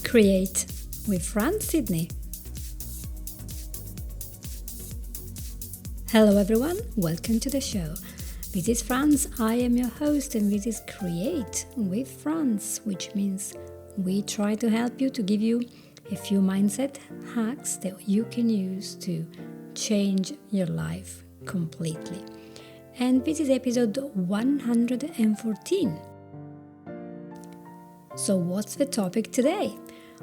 Create with Fran Sydney. Hello everyone, welcome to the show. This is Franz, I am your host, and this is Create with Franz, which means we try to help you, to give you a few mindset hacks that you can use to change your life completely. And this is episode 114. So what's the topic today?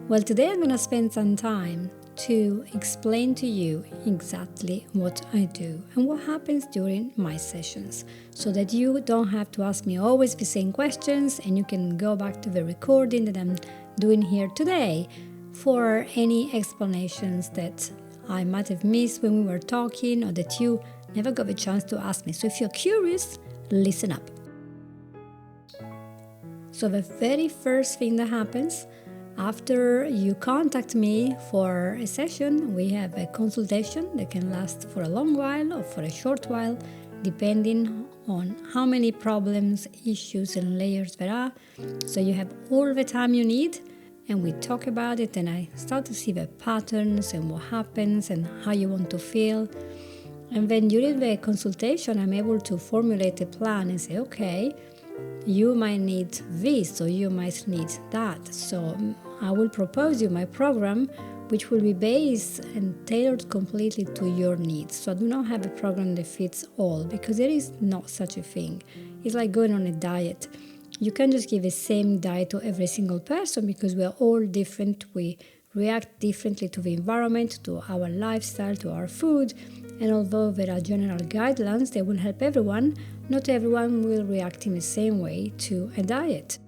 Well, today I'm going to spend some time to explain to you exactly what I do and what happens during my sessions, so that you don't have to ask me always the same questions, and you can go back to the recording that I'm doing here today for any explanations that I might have missed when we were talking, or that you never got the chance to ask me. So if you're curious, listen up. So the very first thing that happens after you contact me for a session, we have a consultation that can last for a long while or for a short while, depending on how many problems, issues, and layers there are. So you have all the time you need, and we talk about it, and I start to see the patterns and what happens and how you want to feel. And then during the consultation, I'm able to formulate a plan and say, okay, you might need this, or you might need that. So I will propose you my program, which will be based and tailored completely to your needs. So I do not have a program that fits all, because there is not such a thing. It's like going on a diet. You can't just give the same diet to every single person, because we are all different. We react differently to the environment, to our lifestyle, to our food. And although there are general guidelines that will help everyone, not everyone will react in the same way to a diet.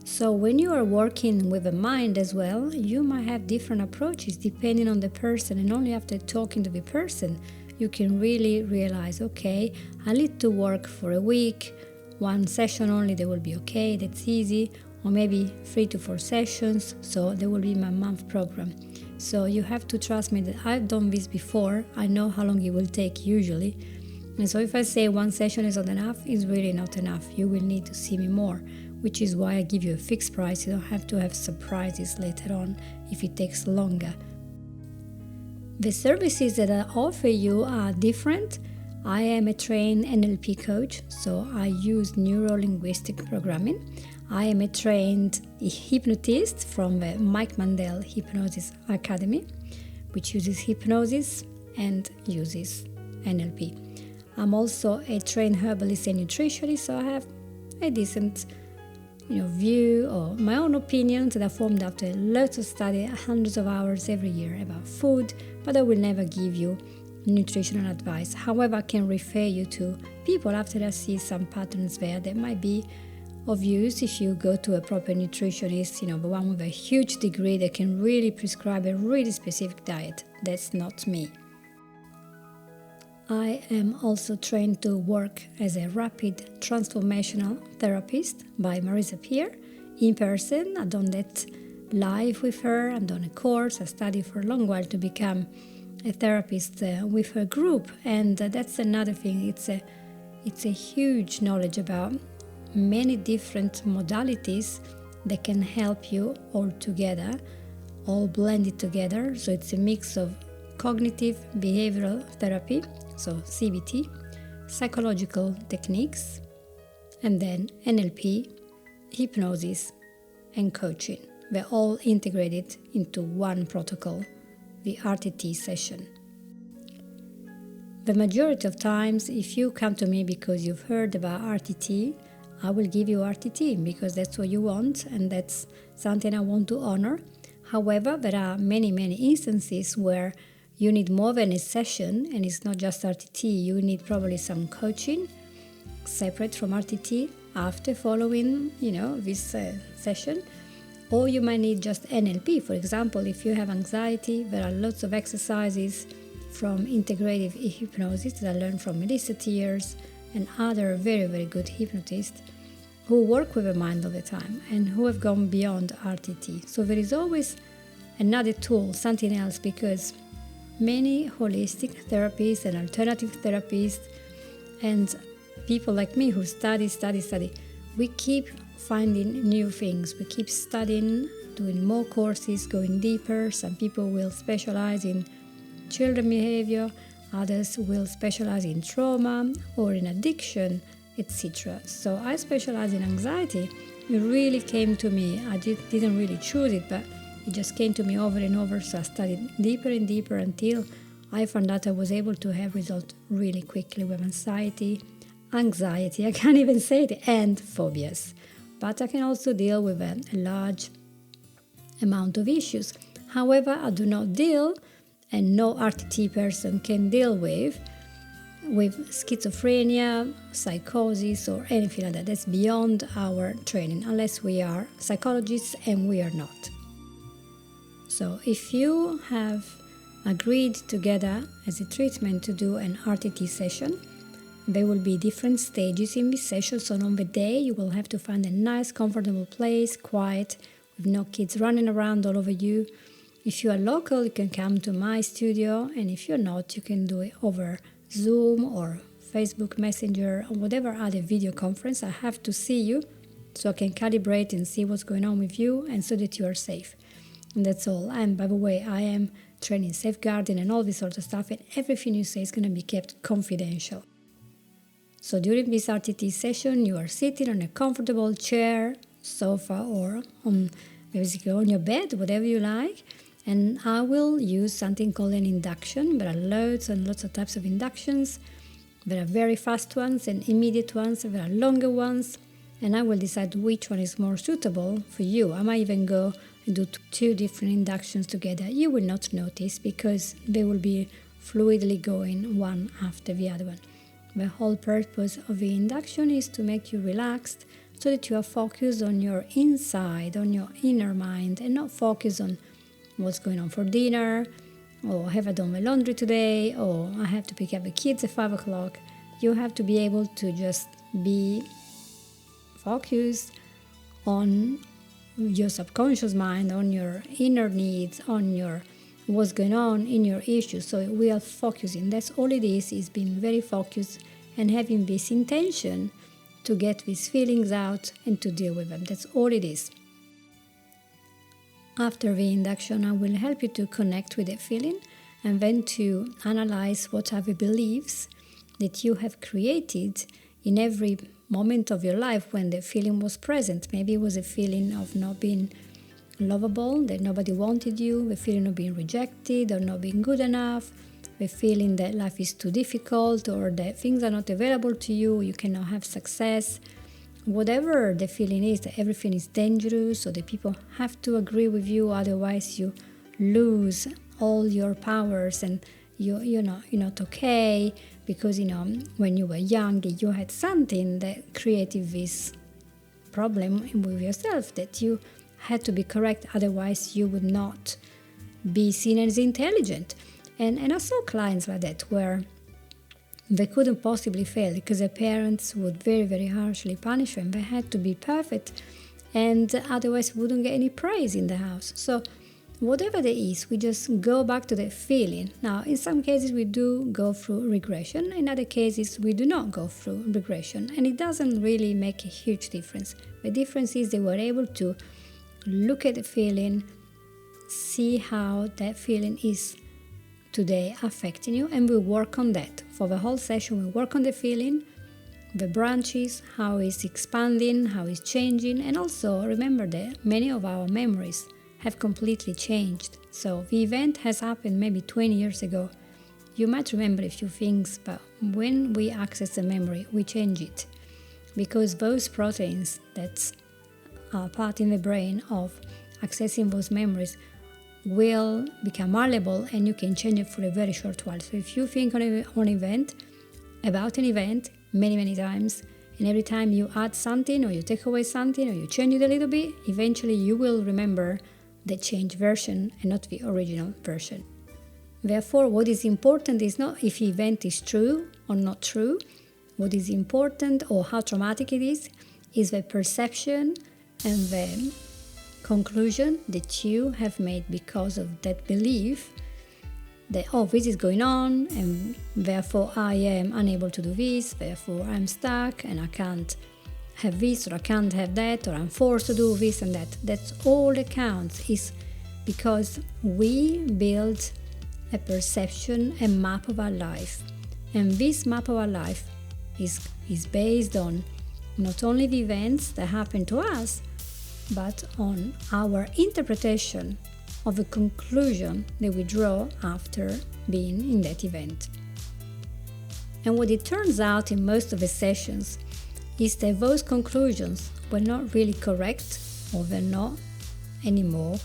So when you are working with the mind as well, you might have different approaches depending on the person, and only after talking to the person, you can really realize, okay, I need to work for a week, one session only, that will be okay, that's easy, or maybe 3 to 4 sessions, so there will be my month program. So you have to trust me that I've done this before. I know how long it will take usually. And so if I say one session is not enough, it's really not enough. You will need to see me more, which is why I give you a fixed price. You don't have to have surprises later on if it takes longer. The services that I offer you are different. I am a trained NLP coach, so I use neuro-linguistic programming. I am a trained hypnotist from the Mike Mandel Hypnosis Academy, which uses hypnosis and uses NLP. I'm also a trained herbalist and nutritionist, so I have a decent view or my own opinions that are formed after lots of study, hundreds of hours every year about food, but I will never give you nutritional advice. However, I can refer you to people after I see some patterns there that might be of use if you go to a proper nutritionist, the one with a huge degree that can really prescribe a really specific diet. That's not me. I am also trained to work as a rapid transformational therapist by Marisa Peer in person. I've done that live with her. I've done a course. I studied for a long while to become a therapist with her group, and that's another thing. It's a huge knowledge about many different modalities that can help you all together, all blended together. So it's a mix of cognitive behavioral therapy, so CBT, psychological techniques, and then NLP, hypnosis, and coaching. They're all integrated into one protocol, the RTT session. The majority of times, if you come to me because you've heard about RTT, I will give you RTT because that's what you want, and that's something I want to honor. However, there are many instances where you need more than a session, and it's not just RTT. You need probably some coaching separate from RTT after following, this session. Or you might need just NLP. For example, if you have anxiety, there are lots of exercises from integrative hypnosis that I learned from Melissa Tiers and other very good hypnotists who work with the mind all the time and who have gone beyond RTT. So there is always another tool, something else, because many holistic therapists and alternative therapists and people like me who study, we keep finding new things. We keep studying, doing more courses, going deeper. Some people will specialize in children behavior, others will specialize in trauma or in addiction, etc. So I specialize in anxiety. It really came to me. I didn't really choose it, but it just came to me over and over. So I studied deeper and deeper until I found out I was able to have results really quickly with anxiety, I can't even say it, and phobias. But I can also deal with a large amount of issues. However, I do not deal, and no RTT person can deal with schizophrenia, psychosis, or anything like that. That's beyond our training, unless we are psychologists, and we are not. So if you have agreed together as a treatment to do an RTT session, there will be different stages in this session. So on the day, you will have to find a nice, comfortable place, quiet, with no kids running around all over you. If you are local, you can come to my studio, and if you're not, you can do it over Zoom or Facebook Messenger or whatever other video conference. I have to see you so I can calibrate and see what's going on with you, and so that you are safe. And that's all. And by the way, I am training safeguarding and all this sort of stuff, and everything you say is going to be kept confidential. So during this RTT session, you are sitting on a comfortable chair, sofa, or basically on your bed, whatever you like. And I will use something called an induction. There are loads and lots of types of inductions. There are very fast ones and immediate ones. There are longer ones. And I will decide which one is more suitable for you. I might even go and do 2 different inductions together. You will not notice because they will be fluidly going one after the other one. The whole purpose of the induction is to make you relaxed so that you are focused on your inside, on your inner mind, and not focused on what's going on for dinner, or have I done my laundry today, or I have to pick up the kids at 5 o'clock. You have to be able to just be focused on your subconscious mind, on your inner needs, on your what's going on in your issues. So we are focusing. That's all it is being very focused and having this intention to get these feelings out and to deal with them. That's all it is. After the induction, I will help you to connect with that feeling and then to analyze what are the beliefs that you have created in every moment of your life when the feeling was present. Maybe it was a feeling of not being lovable, that nobody wanted you, the feeling of being rejected or not being good enough, the feeling that life is too difficult or that things are not available to you, you cannot have success. Whatever the feeling is, that everything is dangerous, or that people have to agree with you, otherwise you lose all your powers and you're not okay, because when you were young you had something that created this problem with yourself, that you had to be correct, otherwise you would not be seen as intelligent. And I saw clients like that where they couldn't possibly fail because their parents would very, very harshly punish them. They had to be perfect, and otherwise wouldn't get any praise in the house. So whatever there is, we just go back to that feeling. Now, in some cases we do go through regression. In other cases we do not go through regression, and it doesn't really make a huge difference. The difference is they were able to look at the feeling, see how that feeling is today affecting you, and we work on that. For the whole session, we work on the feeling, the branches, how it's expanding, how it's changing, and also remember that many of our memories have completely changed. So the event has happened maybe 20 years ago. You might remember a few things, but when we access the memory, we change it, because those proteins that are part in the brain of accessing those memories will become malleable, and you can change it for a very short while. So if you think on an event, about an event many times, and every time you add something or you take away something or you change it a little bit, eventually you will remember the changed version and not the original version. Therefore, what is important is not if the event is true or not true. What is important, or how traumatic it is the perception and the conclusion that you have made because of that belief that, oh, this is going on and therefore I am unable to do this, therefore I'm stuck and I can't have this, or I can't have that, or I'm forced to do this and that. That's all that counts, is because we build a perception, a map of our life. And this map of our life is based on not only the events that happen to us, but on our interpretation of the conclusion that we draw after being in that event. And what it turns out in most of the sessions is that those conclusions were not really correct, or they're not anymore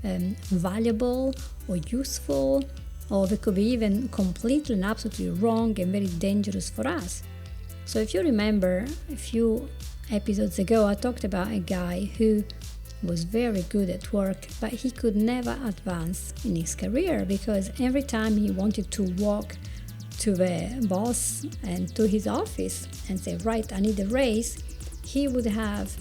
valuable or useful, or they could be even completely and absolutely wrong and very dangerous for us. So if you remember a few episodes ago, I talked about a guy who was very good at work, but he could never advance in his career because every time he wanted to walk to the boss and to his office and say, right, I need a raise, he would have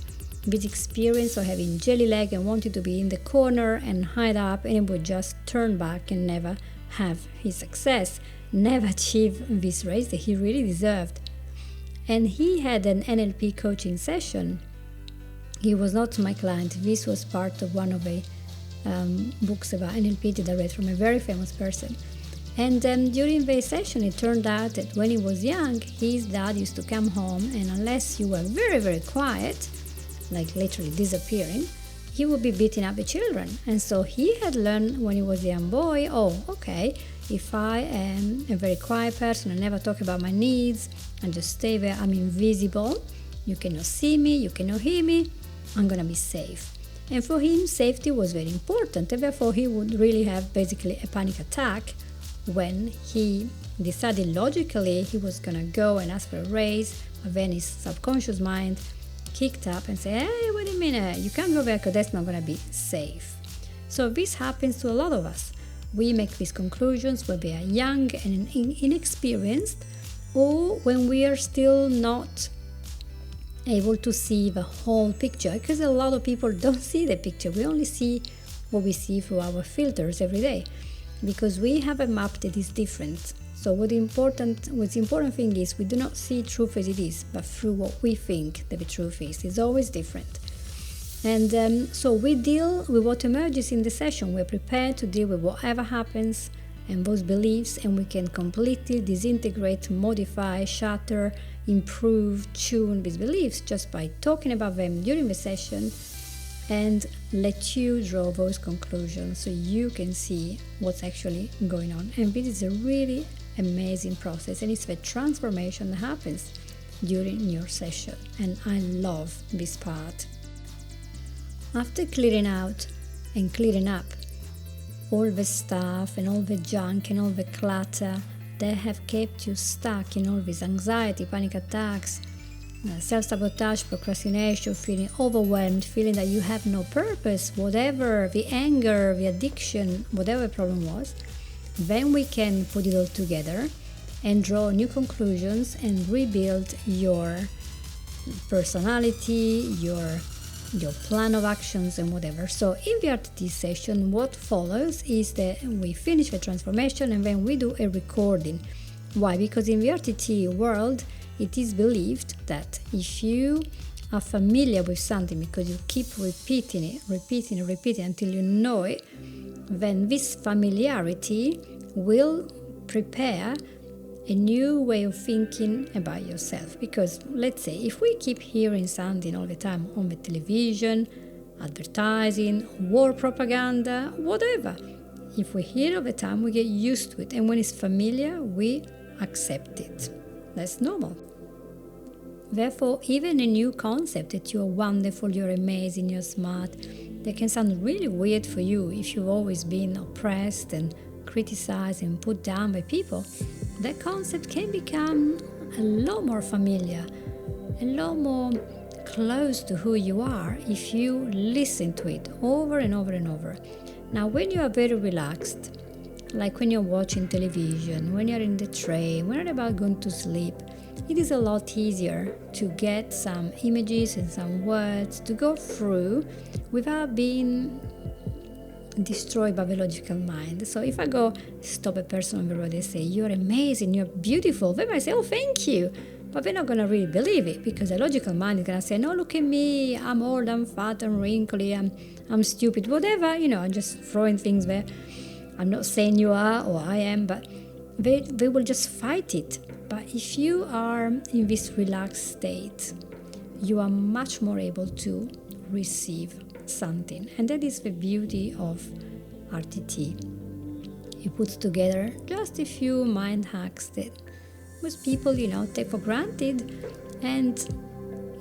this experience of having jelly leg and wanted to be in the corner and hide up, and would just turn back and never have his success, never achieve this raise that he really deserved. And he had an NLP coaching session. He was not my client. This was part of one of the books about NLP that I read from a very famous person. And during the session, it turned out that when he was young, his dad used to come home, and unless you were very, very quiet, like literally disappearing, he would be beating up the children. And so he had learned when he was a young boy, oh, okay, if I am a very quiet person and never talk about my needs and just stay there, I'm invisible, you cannot see me, you cannot hear me, I'm gonna be safe. And for him, safety was very important, and therefore he would really have basically a panic attack when he decided logically he was gonna go and ask for a raise, but then his subconscious mind kicked up and said, hey, wait a minute, you can't go there because that's not gonna be safe. So this happens to a lot of us. We make these conclusions when we are young and inexperienced, or when we are still not able to see the whole picture, because a lot of people don't see the picture. We only see what we see through our filters every day, because we have a map that is different. So what's the important thing is we do not see truth as it is, but through what we think that the truth is. It's always different. And so we deal with what emerges in the session. We're prepared to deal with whatever happens and those beliefs, and we can completely disintegrate, modify, shatter, improve, tune these beliefs just by talking about them during the session, and let you draw those conclusions so you can see what's actually going on. And this is a really amazing process, and it's the transformation that happens during your session, and I love this part. After clearing out and clearing up all the stuff and all the junk and all the clutter that have kept you stuck in all this anxiety, panic attacks, self-sabotage, procrastination, feeling overwhelmed, feeling that you have no purpose, whatever the anger, the addiction, whatever the problem was, then we can put it all together and draw new conclusions and rebuild your personality, your plan of actions and whatever. So in the RTT session, what follows is that we finish the transformation and then we do a recording. Why? Because in the RTT world, it is believed that if you are familiar with something because you keep repeating it until you know it, then this familiarity will prepare a new way of thinking about yourself. Because let's say if we keep hearing something all the time on the television, advertising, war propaganda, whatever, if we hear it all the time, we get used to it, and when it's familiar, we accept it. That's normal. Therefore, even a new concept that you're wonderful, you're amazing, you're smart, that can sound really weird for you if you've always been oppressed and criticized and put down by people, that concept can become a lot more familiar, a lot more close to who you are if you listen to it over and over and over. Now, when you are very relaxed, like when you're watching television, when you're in the train, when you're about going to sleep, it is a lot easier to get some images and some words to go through without being destroyed by the logical mind. So if I go stop a person on the road and say, you're amazing, you're beautiful, then I say, oh, thank you. but they're not going to really believe it, because the logical mind is going to say, no, look at me, I'm old, I'm fat, I'm wrinkly, I'm stupid, whatever, I'm just throwing things there. I'm not saying you are or I am, but they will just fight it. But if you are in this relaxed state, you are much more able to receive something. And that is the beauty of RTT. It puts together just a few mind hacks that most people, take for granted, and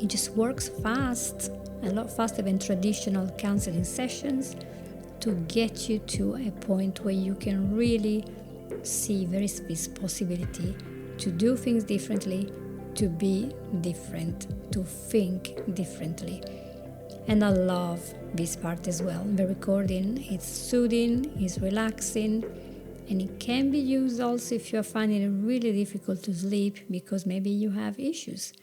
it just works fast, a lot faster than traditional counseling sessions, to get you to a point where you can really see there is this possibility to do things differently, to be different, to think differently. And I love this part as well. The recording is soothing, is relaxing, and it can be used also if you're finding it really difficult to sleep because maybe you have issues.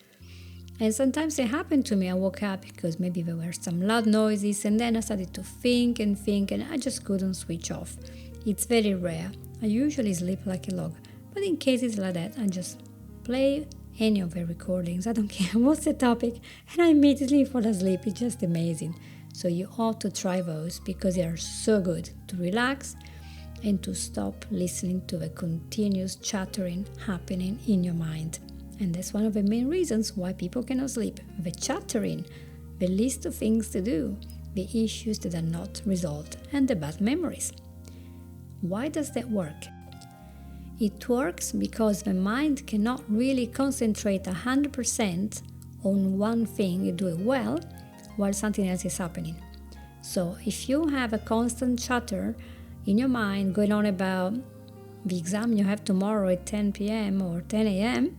And sometimes it happened to me. I woke up because maybe there were some loud noises, and then I started to think, and I just couldn't switch off. It's very rare. I usually sleep like a log, but in cases like that, I just play any of the recordings. I don't care what's the topic, and I immediately fall asleep. It's just amazing. So you ought to try those because they are so good to relax and to stop listening to the continuous chattering happening in your mind. And that's one of the main reasons why people cannot sleep. The chattering, the list of things to do, the issues that are not resolved, and the bad memories. Why does that work? It works because the mind cannot really concentrate 100% on one thing and do it well while something else is happening. So if you have a constant chatter in your mind going on about the exam you have tomorrow at 10 p.m. or 10 a.m.,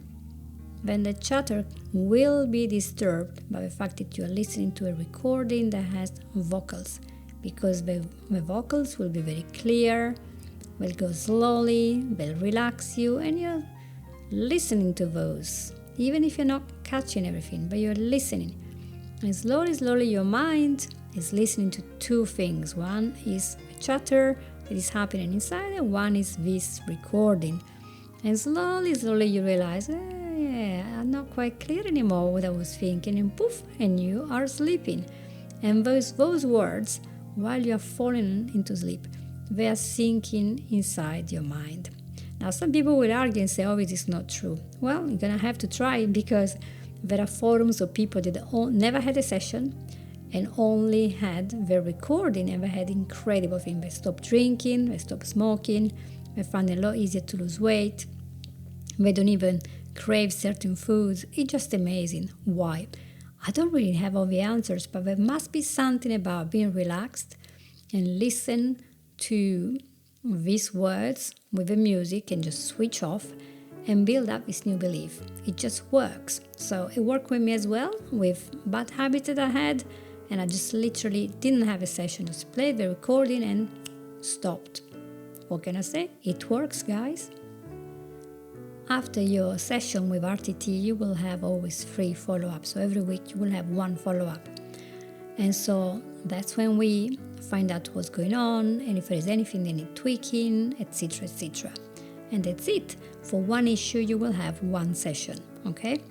then the chatter will be disturbed by the fact that you are listening to a recording that has vocals, because the vocals will be very clear, will go slowly, will relax you, and you're listening to those, even if you're not catching everything, but you're listening. And slowly your mind is listening to two things. One is a chatter that is happening inside, and one is this recording. And slowly you realize, I'm not quite clear anymore what I was thinking, and poof, and you are sleeping. And those words, while you are falling into sleep, they are sinking inside your mind. Now, some people will argue and say, it is not true. Well, you're going to have to try it, because there are forums of people that never had a session and only had the recording, and they had incredible things. They stopped drinking, they stopped smoking, they found it a lot easier to lose weight. They don't even crave certain foods. It's just amazing. Why? I don't really have all the answers, but there must be something about being relaxed and listen to these words with the music and just switch off and build up this new belief. It just works. So it worked with me as well with bad habits that I had, and I just literally didn't have a session, just played the recording and stopped. What can I say? It works, guys. After your session with RTT, you will have always 3 follow-ups. So every week you will have 1 follow-up. And so that's when we find out what's going on, and if there is anything they need tweaking, etc., etc. And that's it. For one issue, you will have 1 session, okay?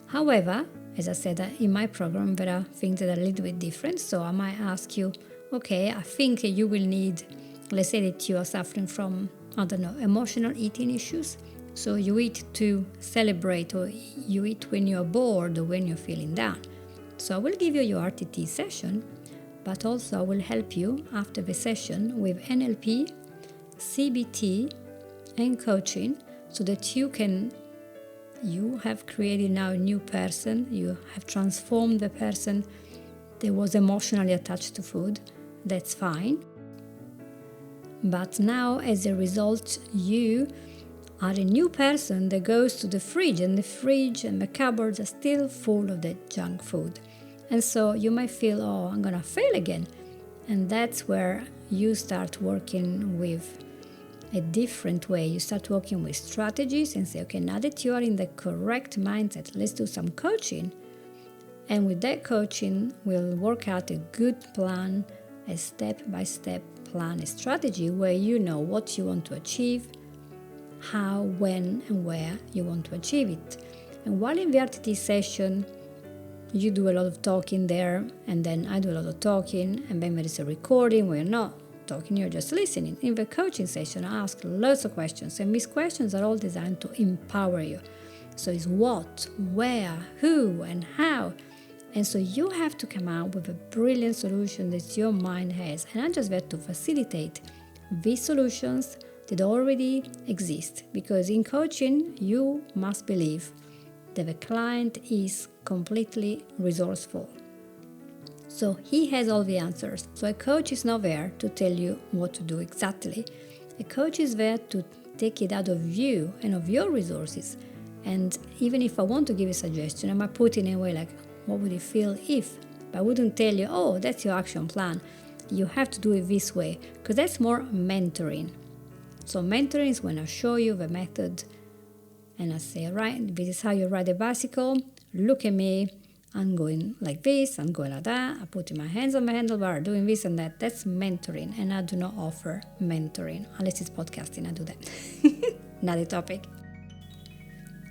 However, as I said, in my program, there are things that are a little bit different. So I might ask you, okay, I think you will need, let's say that you are suffering from, emotional eating issues. So you eat to celebrate, or you eat when you're bored or when you're feeling down. So I will give you your RTT session, but also I will help you after the session with NLP, CBT, and coaching, so that you have created now a new person. You have transformed the person that was emotionally attached to food. That's fine. But now, as a result, you are a new person that goes to the fridge, and the fridge and the cupboards are still full of that junk food. And so you might feel, I'm going to fail again. And that's where you start working with a different way. You start working with strategies and say, okay, now that you are in the correct mindset, let's do some coaching. And with that coaching, we'll work out a good plan, a step-by-step plan, a strategy where you know what you want to achieve, how, when, and where you want to achieve it. And while in the RTT session, you do a lot of talking there, and then I do a lot of talking, and then there is a recording where you're not talking, you're just listening. In the coaching session, I ask lots of questions, and these questions are all designed to empower you. So it's what, where, who, and how. And so you have to come out with a brilliant solution that your mind has. And I'm just there to facilitate these solutions that already exist. Because in coaching, you must believe that the client is completely resourceful. So he has all the answers. So a coach is not there to tell you what to do exactly. A coach is there to take it out of you and of your resources. And even if I want to give a suggestion, I might put it in a way like, what would you feel if? But I wouldn't tell you, oh, that's your action plan. You have to do it this way, because that's more mentoring. So mentoring is when I show you the method and I say, right, this is how you ride a bicycle. Look at me. I'm going like this, I'm going like that. I'm putting my hands on the handlebar, doing this and that. That's mentoring. And I do not offer mentoring. Unless it's podcasting, I do that. Another topic.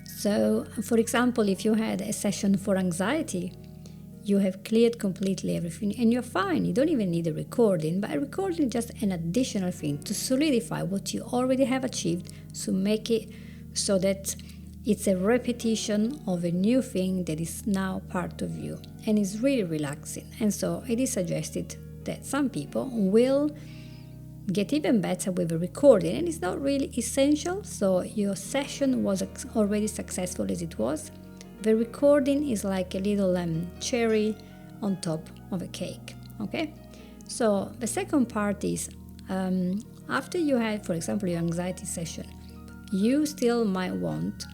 So, for example, if you had a session for anxiety, you have cleared completely everything and you're fine. You don't even need a recording, but a recording is just an additional thing to solidify what you already have achieved, to make it so that it's a repetition of a new thing that is now part of you and is really relaxing. And so it is suggested that some people will get even better with a recording, and it's not really essential. So your session was already successful as it was. The recording is like a little cherry on top of a cake. Okay, so the second part is after you had, for example, your anxiety session, you still might want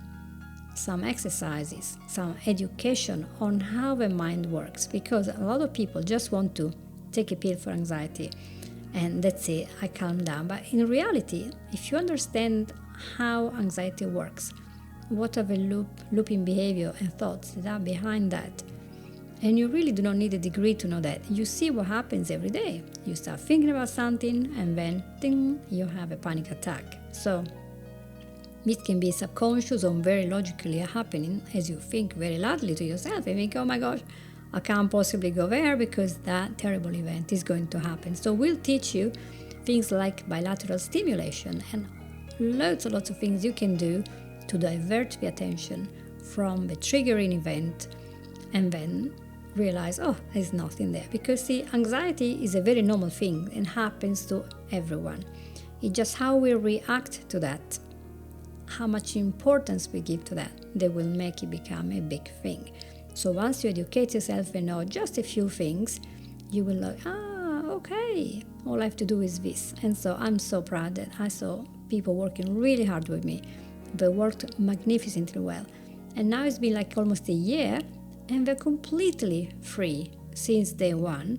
some exercises, some education on how the mind works, because a lot of people just want to take a pill for anxiety and that's it, I calm down. But in reality, if you understand how anxiety works, what are the looping behavior and thoughts that are behind that, and you really do not need a degree to know that. You see what happens every day. You start thinking about something and then ding, you have a panic attack. So it can be subconscious or very logically happening as you think very loudly to yourself and think, oh my gosh, I can't possibly go there because that terrible event is going to happen. So we'll teach you things like bilateral stimulation and lots of things you can do to divert the attention from the triggering event and then realize, oh, there's nothing there. Because see, anxiety is a very normal thing and happens to everyone. It's just how we react to that, how much importance we give to that will make it become a big thing. So once you educate yourself and know just a few things, you will like, okay, all I have to do is this. And so I'm so proud that I saw people working really hard with me. They worked magnificently well. And now it's been like almost a year and they're completely free since day one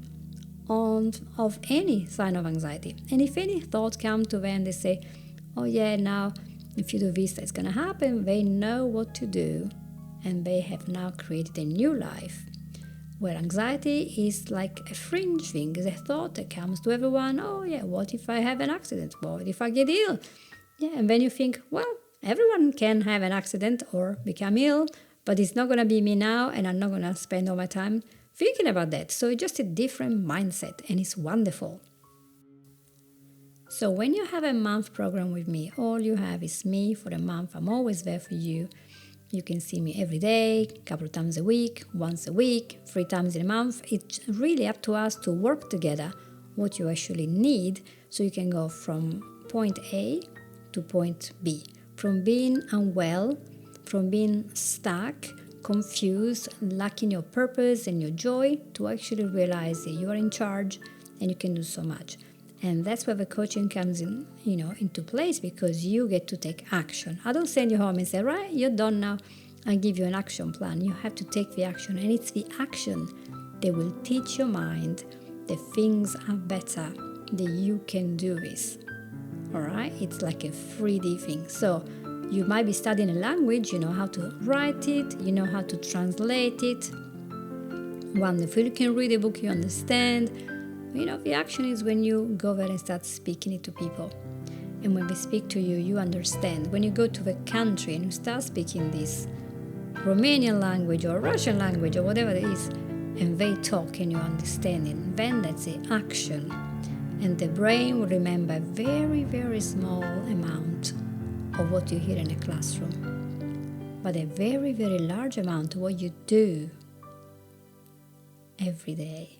of any sign of anxiety. And if any thought comes to them, they say, oh yeah, now if you do this, that's going to happen. They know what to do, and they have now created a new life where anxiety is like a fringe thing. It's a thought that comes to everyone. Oh yeah, what if I have an accident? What if I get ill? Yeah, and then you think, well, everyone can have an accident or become ill, but it's not going to be me now, and I'm not going to spend all my time thinking about that. So it's just a different mindset, and it's wonderful. So when you have a month program with me, all you have is me for a month. I'm always there for you. You can see me every day, a couple of times a week, once a week, 3 times in a month. It's really up to us to work together what you actually need so you can go from point A to point B. From being unwell, from being stuck, confused, lacking your purpose and your joy, to actually realize that you are in charge and you can do so much. And that's where the coaching comes in, into place, because you get to take action. I don't send you home and say, right, you're done now. I give you an action plan. You have to take the action, and it's the action that will teach your mind that things are better, that you can do this. All right? It's like a 3D thing. So you might be studying a language, you know how to write it, you know how to translate it. Wonderful. You can read a book, you understand. The action is when you go there and start speaking it to people. And when they speak to you, you understand. When you go to the country and you start speaking this, Romanian language or Russian language or whatever it is, and they talk and you understand it. Then that's the action. And the brain will remember a very, very small amount of what you hear in the classroom, but a very, very large amount of what you do every day.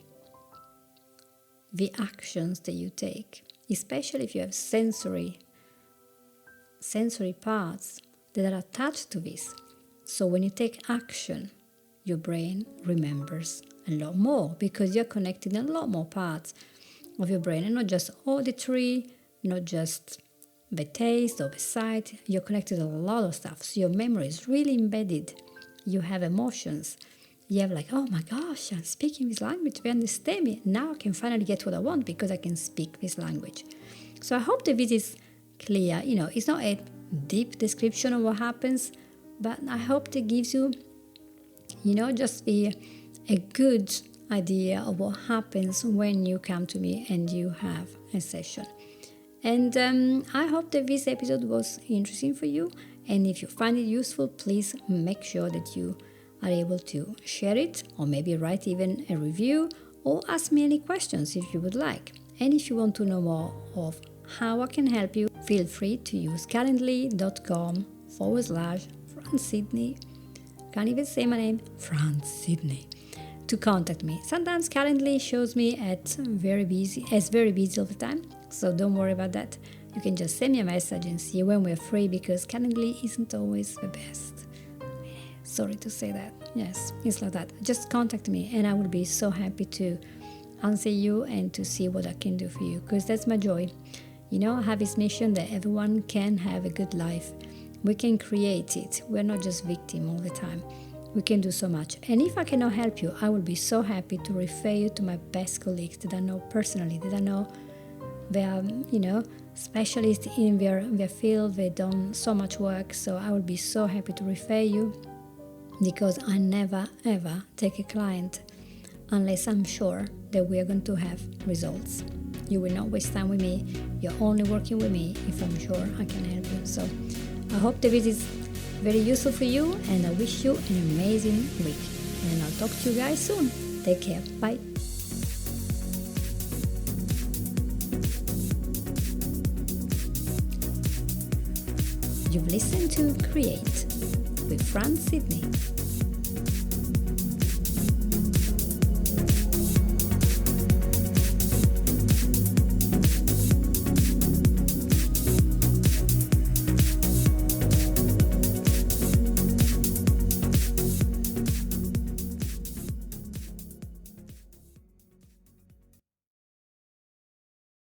The actions that you take, especially if you have sensory parts that are attached to this. So when you take action, your brain remembers a lot more because you're connected in a lot more parts of your brain, and not just auditory, not just the taste or the sight. You're connected to a lot of stuff. So your memory is really embedded. You have emotions. You have like, oh my gosh, I'm speaking this language. They understand me. Now I can finally get what I want because I can speak this language. So I hope that this is clear. It's not a deep description of what happens, but I hope that gives you, just a good idea of what happens when you come to me and you have a session. And I hope that this episode was interesting for you. And if you find it useful, please make sure that you are able to share it, or maybe write even a review, or ask me any questions if you would like. And if you want to know more of how I can help you, feel free to use calendly.com/Fran Sydney. Can't even say my name, Fran Sydney, to contact me. Sometimes Calendly shows me as very busy all the time, so don't worry about that. You can just send me a message and see when we're free, because Calendly isn't always the best. Sorry to say that. Yes, it's like that. Just contact me and I will be so happy to answer you and to see what I can do for you, because that's my joy. I have this mission that everyone can have a good life. We can create it. We're not just victim all the time. We can do so much. And if I cannot help you, I will be so happy to refer you to my best colleagues that I know personally, that I know they are, specialists in their field. They've done so much work. So I will be so happy to refer you, because I never, ever take a client unless I'm sure that we are going to have results. You will not waste time with me. You're only working with me if I'm sure I can help you. So I hope that this is very useful for you, and I wish you an amazing week. And I'll talk to you guys soon. Take care. Bye. You've listened to Create with Fran Sydney.